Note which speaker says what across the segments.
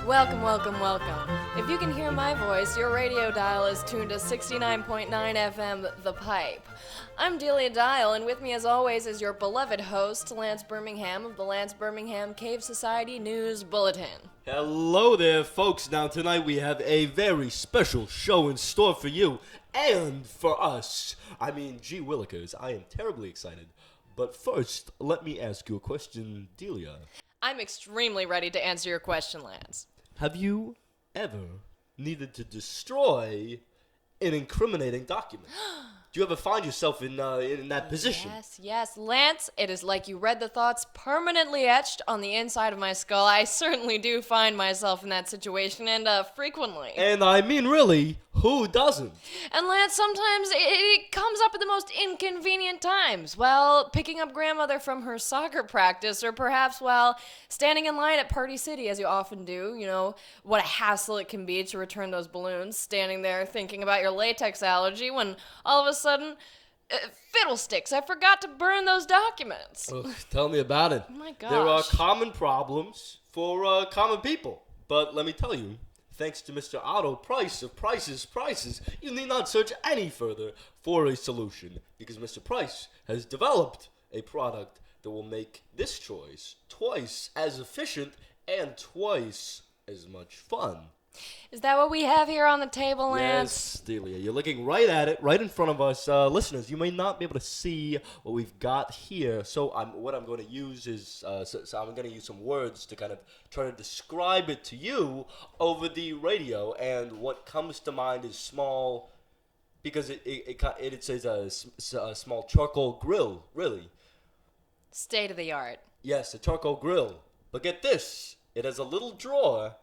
Speaker 1: Welcome, welcome, welcome. If you can hear my voice, your radio dial is tuned to 69.9 FM The Pipe. I'm Delia Dial, and with me as always is your beloved host, Lance Birmingham of the Lance Birmingham Cave Society News Bulletin.
Speaker 2: Hello there, folks. Now, tonight we have a very special show in store for you and for us. I mean, gee willikers, I am terribly excited. But first, let me ask you a question, Delia.
Speaker 1: I'm extremely ready to answer your question, Lance.
Speaker 2: Have you ever needed to destroy an incriminating document? Do you ever find yourself in that position?
Speaker 1: Yes, Lance, it is like you read the thoughts permanently etched on the inside of my skull. I certainly do find myself in that situation, and frequently.
Speaker 2: And I mean, really, who doesn't?
Speaker 1: And Lance, sometimes it comes up at the most inconvenient times. Well, picking up grandmother from her soccer practice, or perhaps, well, standing in line at Party City, as you often do. You know, what a hassle it can be to return those balloons, standing there thinking about your latex allergy when all of a sudden, fiddlesticks, I forgot to burn those documents.
Speaker 2: Ugh, tell me about it.
Speaker 1: Oh my gosh.
Speaker 2: There are common problems for common people. But let me tell you, thanks to Mr. Otto Price of Prices, you need not search any further for a solution, because Mr. Price has developed a product that will make this choice twice as efficient and twice as much fun.
Speaker 1: Is that what we have here on the table, Lance?
Speaker 2: Yes, Delia, you're looking right at it, right in front of us. Listeners, you may not be able to see what we've got here, so what I'm going to use is, I'm going to use some words to kind of try to describe it to you over the radio, and what comes to mind is small, because it says a small charcoal grill, really.
Speaker 1: State of the art.
Speaker 2: Yes, a charcoal grill. But get this, it has a little drawer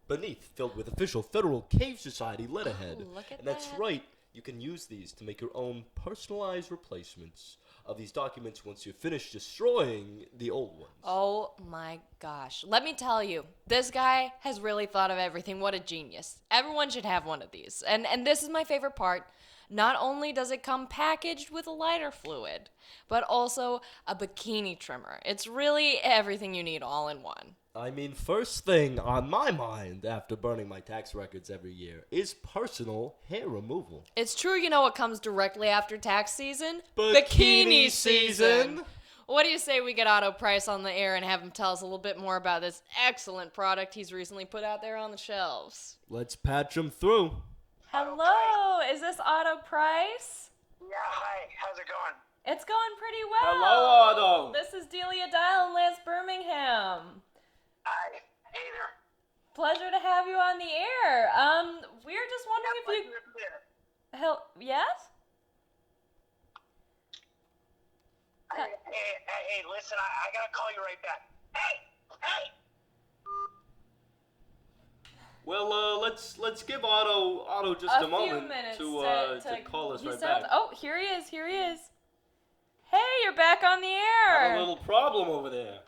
Speaker 2: beneath, filled with official Federal Cave Society letterhead.
Speaker 1: Oh, look at
Speaker 2: and that's
Speaker 1: that.
Speaker 2: right, you can use these to make your own personalized replacements of these documents once you finish destroying the old ones.
Speaker 1: Oh my gosh. Let me tell you, this guy has really thought of everything. What a genius. Everyone should have one of these. And this is my favorite part. Not only does it come packaged with a lighter fluid, but also a bikini trimmer. It's really everything you need all in one.
Speaker 2: I mean, first thing on my mind after burning my tax records every year is personal hair removal.
Speaker 1: It's true, you know what comes directly after tax season?
Speaker 2: Bikini season.
Speaker 1: What do you say we get Otto Price on the air and have him tell us a little bit more about this excellent product he's recently put out there on the shelves?
Speaker 2: Let's patch him through.
Speaker 1: Hello, is this Otto Price?
Speaker 3: Yeah, hi. How's it going?
Speaker 1: It's going pretty well.
Speaker 2: Hello, Otto.
Speaker 1: This is Delia Dial and Lance Birmingham.
Speaker 3: Hi. Hey there.
Speaker 1: Pleasure to have you on the air. We're just wondering if you... Yes?
Speaker 3: Hey, listen, I gotta call you right back. Hey!
Speaker 2: Well, let's give Otto just a moment to call us right back.
Speaker 1: Oh, here he is. Hey, you're back on the
Speaker 2: I have
Speaker 1: air.
Speaker 2: a little problem over there.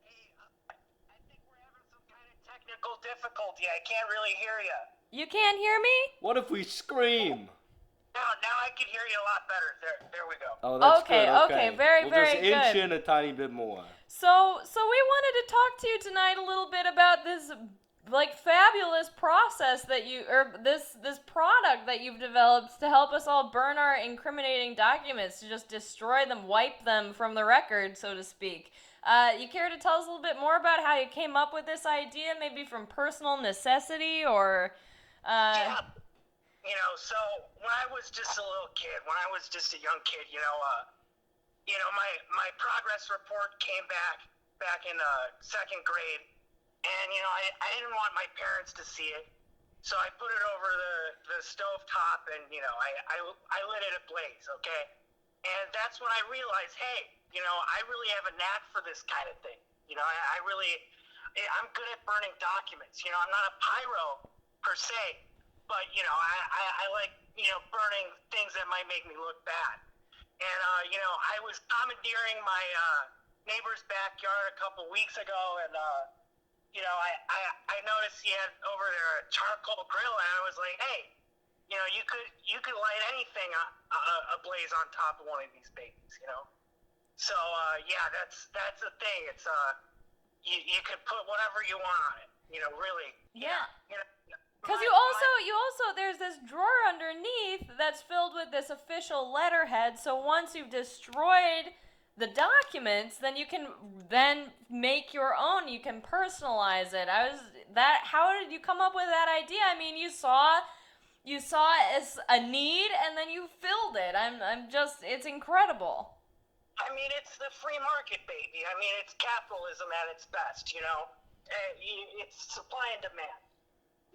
Speaker 3: Hey, I think we're having some kind of technical difficulty. I can't really hear you.
Speaker 1: You can't hear me?
Speaker 2: What if we scream?
Speaker 3: Now I can hear you a lot better. There we go.
Speaker 2: Oh, that's
Speaker 1: Okay,
Speaker 2: good.
Speaker 1: okay, very,
Speaker 2: we'll
Speaker 1: very
Speaker 2: just inch
Speaker 1: good.
Speaker 2: in a tiny bit more.
Speaker 1: So we wanted to talk to you tonight a little bit about this fabulous process that this product that you've developed to help us all burn our incriminating documents, to just destroy them, wipe them from the record, so to speak. You care to tell us a little bit more about how you came up with this idea, maybe from personal necessity or
Speaker 3: Yeah. So when I was just a little kid, when I was just a young kid, my progress report came back in second grade, and I didn't want my parents to see it, so I put it over the stove top, and I lit it ablaze, okay? And that's when I realized, hey, I really have a knack for this kind of thing. I'm good at burning documents. I'm not a pyro per se, but I like burning things that might make me look bad. And I was commandeering my neighbor's backyard a couple weeks ago, and I noticed he had over there a charcoal grill, and I was like, hey, you could light anything ablaze on top of one of these babies, So yeah, that's the thing. It's you could put whatever you want on it. Really.
Speaker 1: Yeah.
Speaker 3: You know,
Speaker 1: Because you also, there's this drawer underneath that's filled with this official letterhead. So once you've destroyed the documents, then you can then make your own. You can personalize it. How did you come up with that idea? I mean, you saw it as a need, and then you filled it. It's incredible.
Speaker 3: I mean, it's the free market, baby. I mean, it's capitalism at its best. It's supply and demand.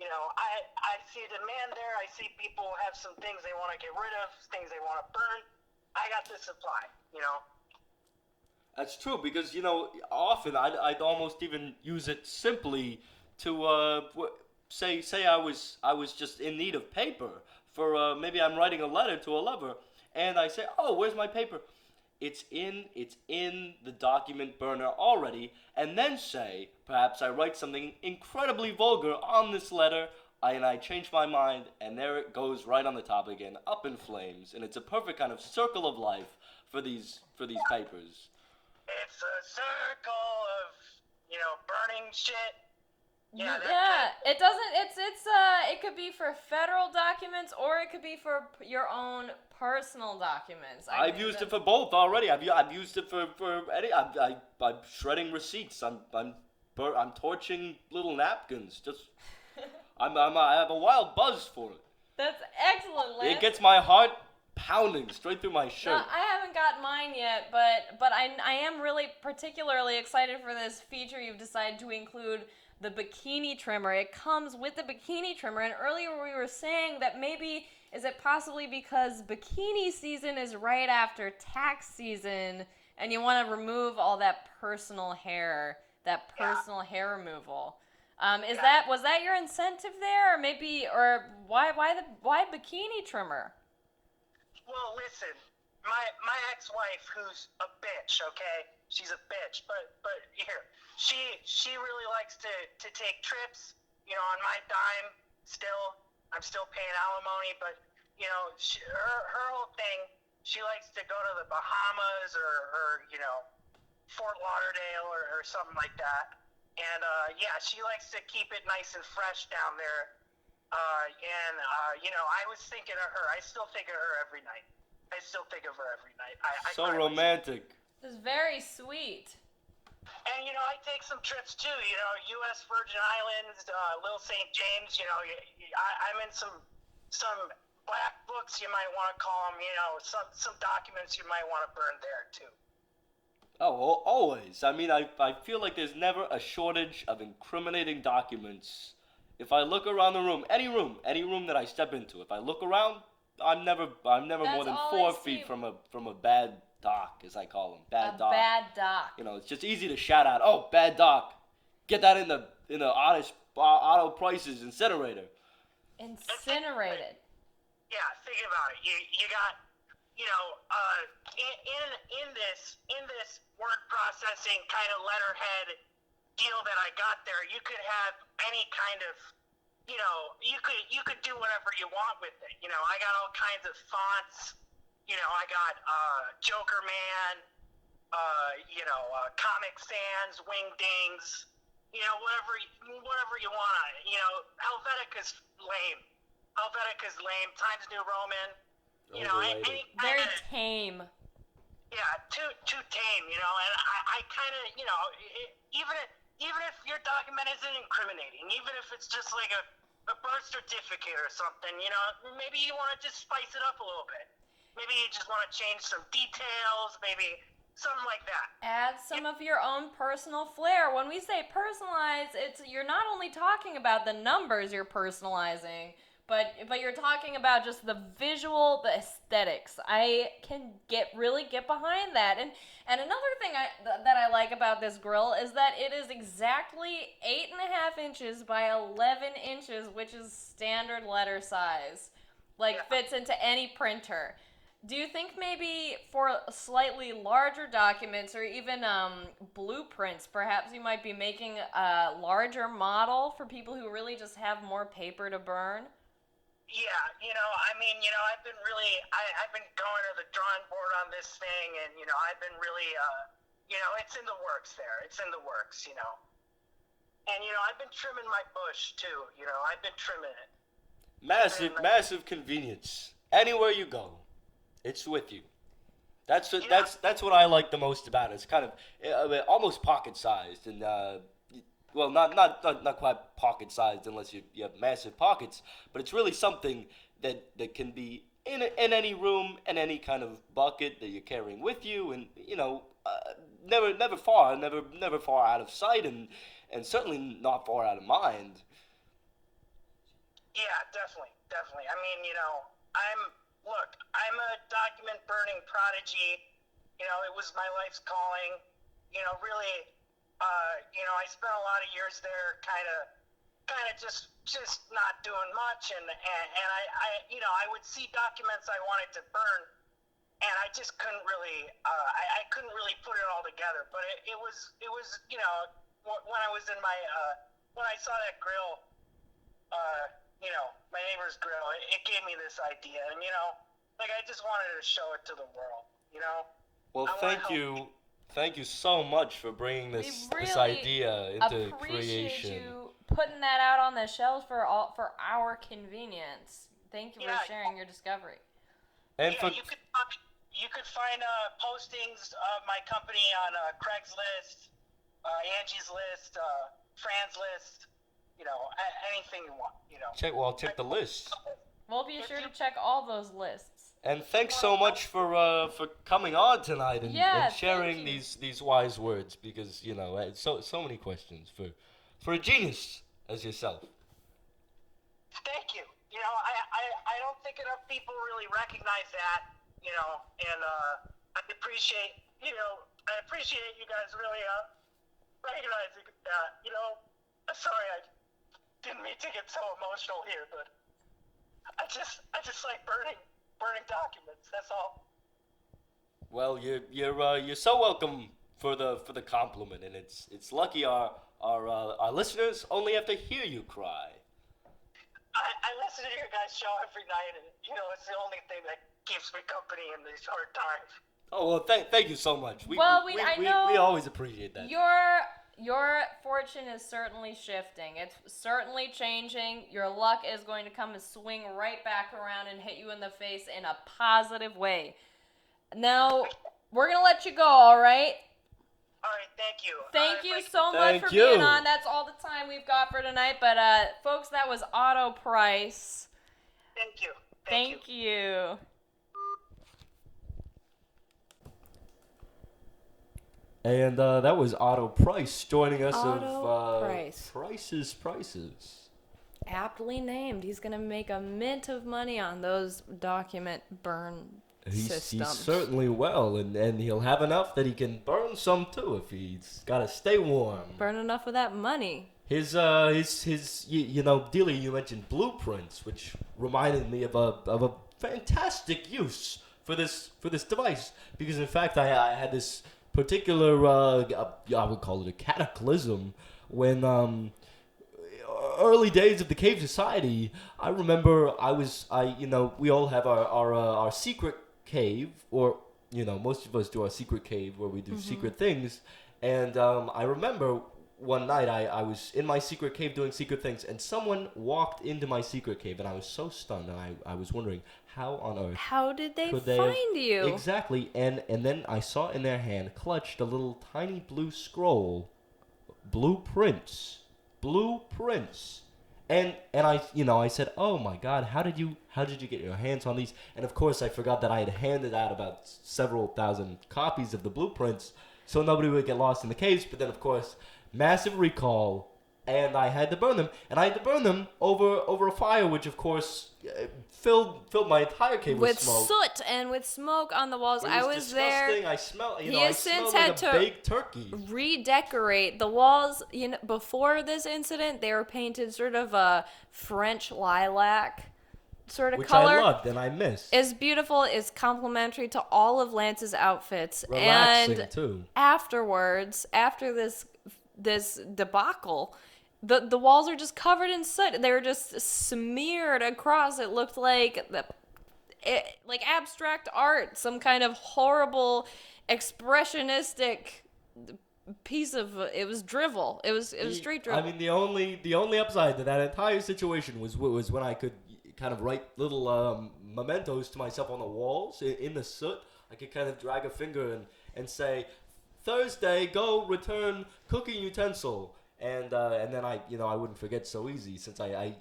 Speaker 3: I see demand there. I see people have some things they want to get rid of, things they want to burn. I got the supply.
Speaker 2: That's true because often I'd almost even use it simply to say I was just in need of paper for maybe I'm writing a letter to a lover and I say, oh, where's my paper? It's in the document burner already, and then say perhaps I write something incredibly vulgar on this letter. And I change my mind, and there it goes right on the top again, up in flames, and it's a perfect kind of circle of life for these papers.
Speaker 3: It's a circle of, burning shit.
Speaker 1: Yeah, it doesn't. It could be for federal documents or it could be for your own personal documents.
Speaker 2: I've used it for both already. I've used it for any. I'm shredding receipts. I'm torching little napkins. Just I have a wild buzz for it.
Speaker 1: That's excellent, Lance.
Speaker 2: It gets my heart pounding straight through my shirt.
Speaker 1: No, I haven't got mine yet, but I am really particularly excited for this feature you've decided to include, the bikini trimmer. It comes with the bikini trimmer, and earlier we were saying that maybe, is it possibly because bikini season is right after tax season, and you want to remove all that personal hair, hair removal? Was that your incentive there, or why bikini trimmer?
Speaker 3: Well, listen, my ex-wife, who's a bitch, okay? She's a bitch, but here, she really likes to take trips, on my dime. I'm still paying alimony, but her whole thing, she likes to go to the Bahamas or Fort Lauderdale or something like that. And she likes to keep it nice and fresh down there. I was thinking of her. I still think of her every night.
Speaker 2: So romantic.
Speaker 1: This is very sweet.
Speaker 3: And I take some trips too. U.S. Virgin Islands, Little St. James. I'm in some black books, you might want to call them. Some documents you might want to burn there too.
Speaker 2: Oh, always. I mean, I feel like there's never a shortage of incriminating documents. If I look around the room, any room that I step into, if I look around, I'm never more than 4 feet from a bad doc, as I call them. Bad doc.
Speaker 1: Bad doc.
Speaker 2: It's just easy to shout out, "Oh, bad doc." Get that in the Otto Price's incinerator.
Speaker 1: Incinerated.
Speaker 3: Yeah, think about it. You got in this word processing kind of letterhead deal that I got there, you could have any kind of, you could do whatever you want with it. I got all kinds of fonts. I got Joker Man, Comic Sans, Wingdings, whatever you want. Helvetica's lame. Times New Roman.
Speaker 1: Very tame.
Speaker 3: Yeah, too tame, and I kind of, even if your document isn't incriminating, even if it's just like a birth certificate or something, maybe you want to just spice it up a little bit. Maybe you just want to change some details, maybe something like that.
Speaker 1: Add some of your own personal flair. When we say personalize, you're not only talking about the numbers you're personalizing, but you're talking about just the visual, the aesthetics. I can really get behind that. And another thing that I like about this grill is that it is exactly 8.5 inches by 11 inches, which is standard letter size. Fits into any printer. Do you think maybe for slightly larger documents or even blueprints, perhaps you might be making a larger model for people who really just have more paper to burn?
Speaker 3: Yeah, I've been really, I've been going to the drawing board on this thing, and, I've been really, it's in the works there. It's in the works, And I've been trimming my bush too. I've been trimming it.
Speaker 2: Massive convenience. Anywhere you go, it's with you. That's what I like the most about it. It's kind of almost pocket sized, and well, not quite pocket sized unless you have massive pockets, but it's really something that can be in any room, in any kind of bucket that you're carrying with you, and never far out of sight, and certainly not far out of mind.
Speaker 3: Yeah, definitely. I mean, I'm a document burning prodigy. It was my life's calling. Really, I spent a lot of years there, kind of just not doing much, and I would see documents I wanted to burn, and I just couldn't really, I couldn't really put it all together. But it was, when I was in my, when I saw that grill, my neighbor's grill, it gave me this idea, and I just wanted to show it to the world.
Speaker 2: Well, thank you so much for bringing this idea into creation.
Speaker 1: Appreciate you putting that out on the shelves for our convenience. Thank you for sharing your discovery.
Speaker 2: And
Speaker 3: you could find postings of my company on Craigslist, Angie's List, Fran's List. Anything you want.
Speaker 2: Check the list.
Speaker 1: We'll be sure to check all those lists.
Speaker 2: And thanks so much for coming on tonight and sharing
Speaker 1: thank you.
Speaker 2: these wise words, because so many questions for a genius as yourself.
Speaker 3: Thank you. I don't think enough people really recognize that. And I appreciate you guys really recognizing that. I'm sorry I didn't mean to get so emotional here, but I just like burning documents. That's all.
Speaker 2: Well, you're so welcome for the compliment, and it's lucky our listeners only have to hear you cry.
Speaker 3: I listen to your guys' show every night, and it's the only thing that keeps me company in these hard times.
Speaker 2: Oh well, thank you so much. We always appreciate that.
Speaker 1: Your fortune is certainly shifting. It's certainly changing. Your luck is going to come and swing right back around and hit you in the face in a positive way. Now, we're going to let you go, all right?
Speaker 3: All right, thank you.
Speaker 1: Thank you so much for being on. That's all the time we've got for tonight. But, folks, that was Otto Price.
Speaker 3: Thank you.
Speaker 1: Thank you.
Speaker 2: And that was Otto Price joining us
Speaker 1: Price.
Speaker 2: Prices.
Speaker 1: Aptly named. He's going to make a mint of money on those document burn systems.
Speaker 2: He certainly will, and he'll have enough that he can burn some too if he's got to stay warm.
Speaker 1: Burn enough of that money.
Speaker 2: His Delia, you mentioned blueprints, which reminded me of a fantastic use for this device, because in fact I had this particular, I would call it a cataclysm, when early days of the Cave Society, I remember we all have our secret cave, or most of us do our secret cave where we do secret things, and I remember one night I was in my secret cave doing secret things, and someone walked into my secret cave, and I was so stunned, and I was wondering how on earth.
Speaker 1: How did they find you?
Speaker 2: Exactly, and then I saw in their hand, clutched, a little tiny blue scroll, blueprints, and I said, oh my God, how did you get your hands on these? And of course I forgot that I had handed out about several thousand copies of the blueprints, so nobody would get lost in the caves. But then of course, massive recall, and I had to burn them. And I had to burn them over a fire, which of course filled my entire cave with smoke.
Speaker 1: With soot and with smoke on the walls. I was
Speaker 2: disgusting.
Speaker 1: there.
Speaker 2: I smelled,
Speaker 1: I smelled like
Speaker 2: a baked turkey.
Speaker 1: Redecorate the walls. Before this incident, they were painted sort of a French lilac sort of
Speaker 2: which
Speaker 1: color.
Speaker 2: I loved and I missed.
Speaker 1: Is beautiful. Is complementary to all of Lance's outfits.
Speaker 2: Relaxing
Speaker 1: and
Speaker 2: too.
Speaker 1: Afterwards, after this debacle, the walls are just covered in soot. They were just smeared across. It looked like abstract art, some kind of horrible expressionistic piece of it was drivel. It was straight drivel.
Speaker 2: I mean, the only upside to that entire situation was when I could kind of write little mementos to myself on the walls in the soot. I could kind of drag a finger and say, Thursday, go return cooking utensil. And then I wouldn't forget so easy, since I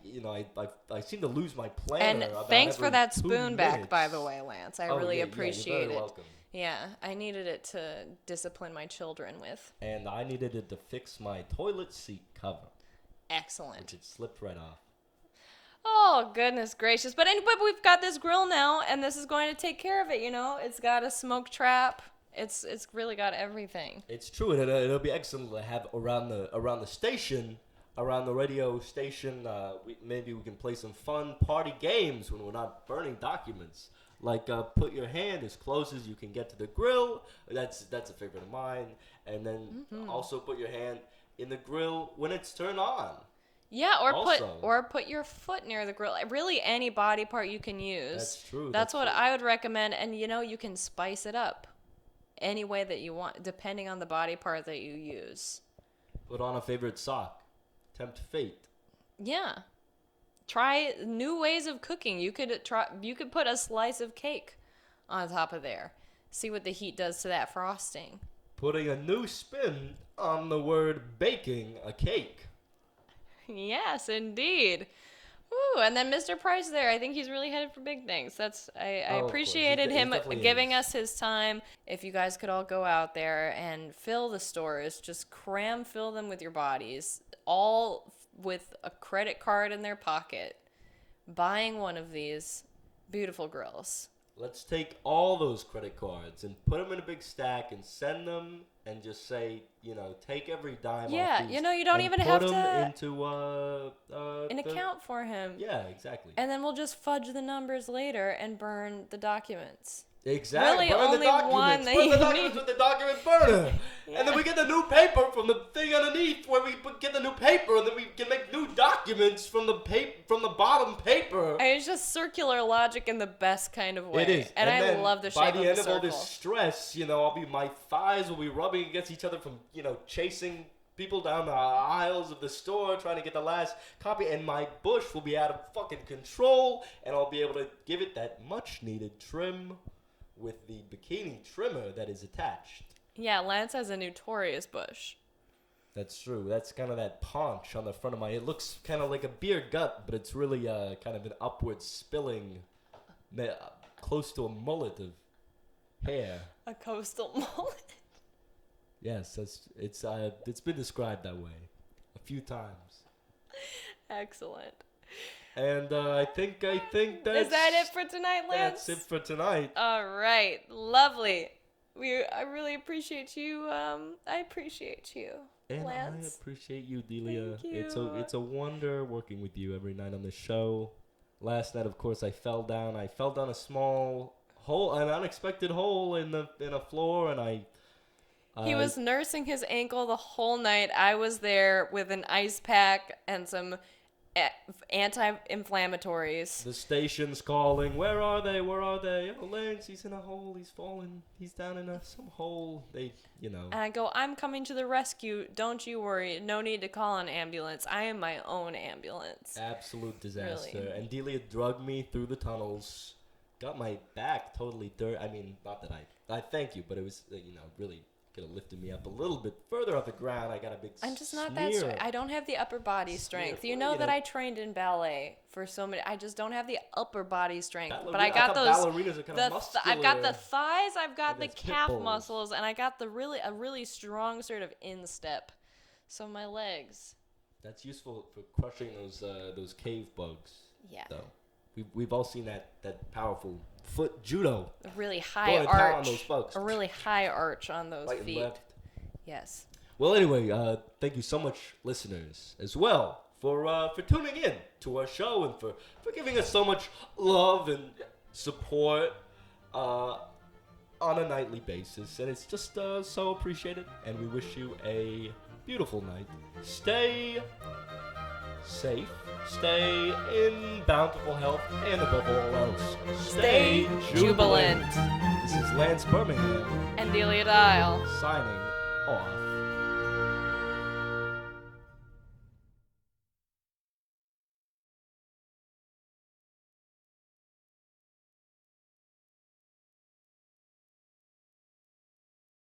Speaker 2: seem to lose my planner.
Speaker 1: And
Speaker 2: about
Speaker 1: thanks
Speaker 2: every
Speaker 1: for that
Speaker 2: 2
Speaker 1: spoon back,
Speaker 2: minutes.
Speaker 1: by the way, Lance. I
Speaker 2: Oh,
Speaker 1: really
Speaker 2: yeah,
Speaker 1: appreciate
Speaker 2: you're very
Speaker 1: it.
Speaker 2: welcome.
Speaker 1: Yeah, I needed it to discipline my children with.
Speaker 2: And I needed it to fix my toilet seat cover,
Speaker 1: Excellent.
Speaker 2: which had slipped right off.
Speaker 1: Oh, goodness gracious. But we've got this grill now, and this is going to take care of it, It's got a smoke trap. It's really got everything.
Speaker 2: It's true, and it'll be excellent to have around the station, around the radio station. Maybe we can play some fun party games when we're not burning documents. Like put your hand as close as you can get to the grill. That's a favorite of mine. And then also put your hand in the grill when it's turned on.
Speaker 1: Yeah,
Speaker 2: Also.
Speaker 1: put your foot near the grill. Really, any body part you can use.
Speaker 2: That's true.
Speaker 1: That's what I would recommend. And you can spice it up any way that you want, depending on the body part that you use.
Speaker 2: Put on a favorite sock. Tempt fate.
Speaker 1: Yeah. Try new ways of cooking. You could put a slice of cake on top of there. See what the heat does to that frosting.
Speaker 2: Putting a new spin on the word baking a cake.
Speaker 1: Yes, indeed. Ooh, and then Mr. Price there, I think he's really headed for big things. I
Speaker 2: Oh, of course.
Speaker 1: appreciated
Speaker 2: He
Speaker 1: him
Speaker 2: definitely
Speaker 1: giving
Speaker 2: is.
Speaker 1: us his time. If you guys could all go out there and fill the stores, just fill them with your bodies, all with a credit card in their pocket, buying one of these beautiful grills.
Speaker 2: Let's take all those credit cards and put them in a big stack and send them and just say, take every dime
Speaker 1: Yeah,
Speaker 2: off these
Speaker 1: you don't
Speaker 2: and
Speaker 1: even
Speaker 2: put
Speaker 1: have
Speaker 2: them
Speaker 1: to
Speaker 2: into
Speaker 1: an account for him.
Speaker 2: Yeah, exactly.
Speaker 1: And then we'll just fudge the numbers later and burn the documents.
Speaker 2: Exactly.
Speaker 1: Really,
Speaker 2: burn
Speaker 1: only
Speaker 2: the documents.
Speaker 1: one that
Speaker 2: Burn
Speaker 1: you
Speaker 2: the documents
Speaker 1: need.
Speaker 2: with the document burner. And then we get the new paper from the thing underneath where we get the new paper, and then we can make new documents from the bottom paper.
Speaker 1: And it's just circular logic in the best kind of way.
Speaker 2: It is.
Speaker 1: And I
Speaker 2: then
Speaker 1: love the shape
Speaker 2: by
Speaker 1: of
Speaker 2: the
Speaker 1: the
Speaker 2: end of all
Speaker 1: circle.
Speaker 2: this stress, my thighs will be rubbing against each other from, chasing people down the aisles of the store trying to get the last copy, and my bush will be out of fucking control, and I'll be able to give it that much needed trim with the bikini trimmer that is attached.
Speaker 1: Yeah, Lance has a notorious bush.
Speaker 2: That's true. That's kind of that paunch on the front of it looks kind of like a beer gut, but it's really kind of an upward spilling, close to a mullet of hair.
Speaker 1: A coastal mullet.
Speaker 2: Yes, it's been described that way a few times.
Speaker 1: Excellent.
Speaker 2: And I think that's...
Speaker 1: Is that it for tonight, Lance?
Speaker 2: That's it for tonight.
Speaker 1: All right. Lovely. I really appreciate you. I appreciate you,
Speaker 2: And
Speaker 1: Lance.
Speaker 2: I appreciate you, Delia.
Speaker 1: Thank you.
Speaker 2: It's a wonder working with you every night on the show. Last night, of course, I fell down. I fell down a small hole, an unexpected hole in a floor, and
Speaker 1: He was nursing his ankle the whole night. I was there with an ice pack and some anti-inflammatories.
Speaker 2: The station's calling. Where are they? Where are they? Oh, Lance, he's in a hole. He's fallen. He's down in some hole.
Speaker 1: And I go, I'm coming to the rescue. Don't you worry. No need to call an ambulance. I am my own ambulance.
Speaker 2: Absolute disaster.
Speaker 1: Really.
Speaker 2: And Delia drugged me through the tunnels. Got my back totally dirty. I mean, not that I thank you, but it was, really could have lifted me up a little bit further off the ground. I got a big
Speaker 1: I'm just not
Speaker 2: smear.
Speaker 1: that strong. I don't have the upper body strength. You know that I trained in ballet for so many. I just don't have the upper body strength. But I got those.
Speaker 2: Ballerinas are kind of muscular.
Speaker 1: I've got the thighs. I've got the
Speaker 2: Against pit
Speaker 1: calf
Speaker 2: bulls.
Speaker 1: muscles, and I got a really strong sort of instep. So my legs.
Speaker 2: That's useful for crushing those cave bugs.
Speaker 1: Yeah.
Speaker 2: Though we've all seen that powerful foot judo.
Speaker 1: A really high
Speaker 2: Going to town on
Speaker 1: arch.
Speaker 2: those bugs.
Speaker 1: A really high arch on those
Speaker 2: Right and
Speaker 1: feet.
Speaker 2: left.
Speaker 1: Yes.
Speaker 2: Well, anyway, thank you so much, listeners, as well, for tuning in to our show and for giving us so much love and support on a nightly basis. And it's just so appreciated. And we wish you a beautiful night. Stay safe. Stay in bountiful health. And above all else,
Speaker 1: Stay jubilant.
Speaker 2: This is Lance Birmingham
Speaker 1: And Delia Dial.
Speaker 2: signing off.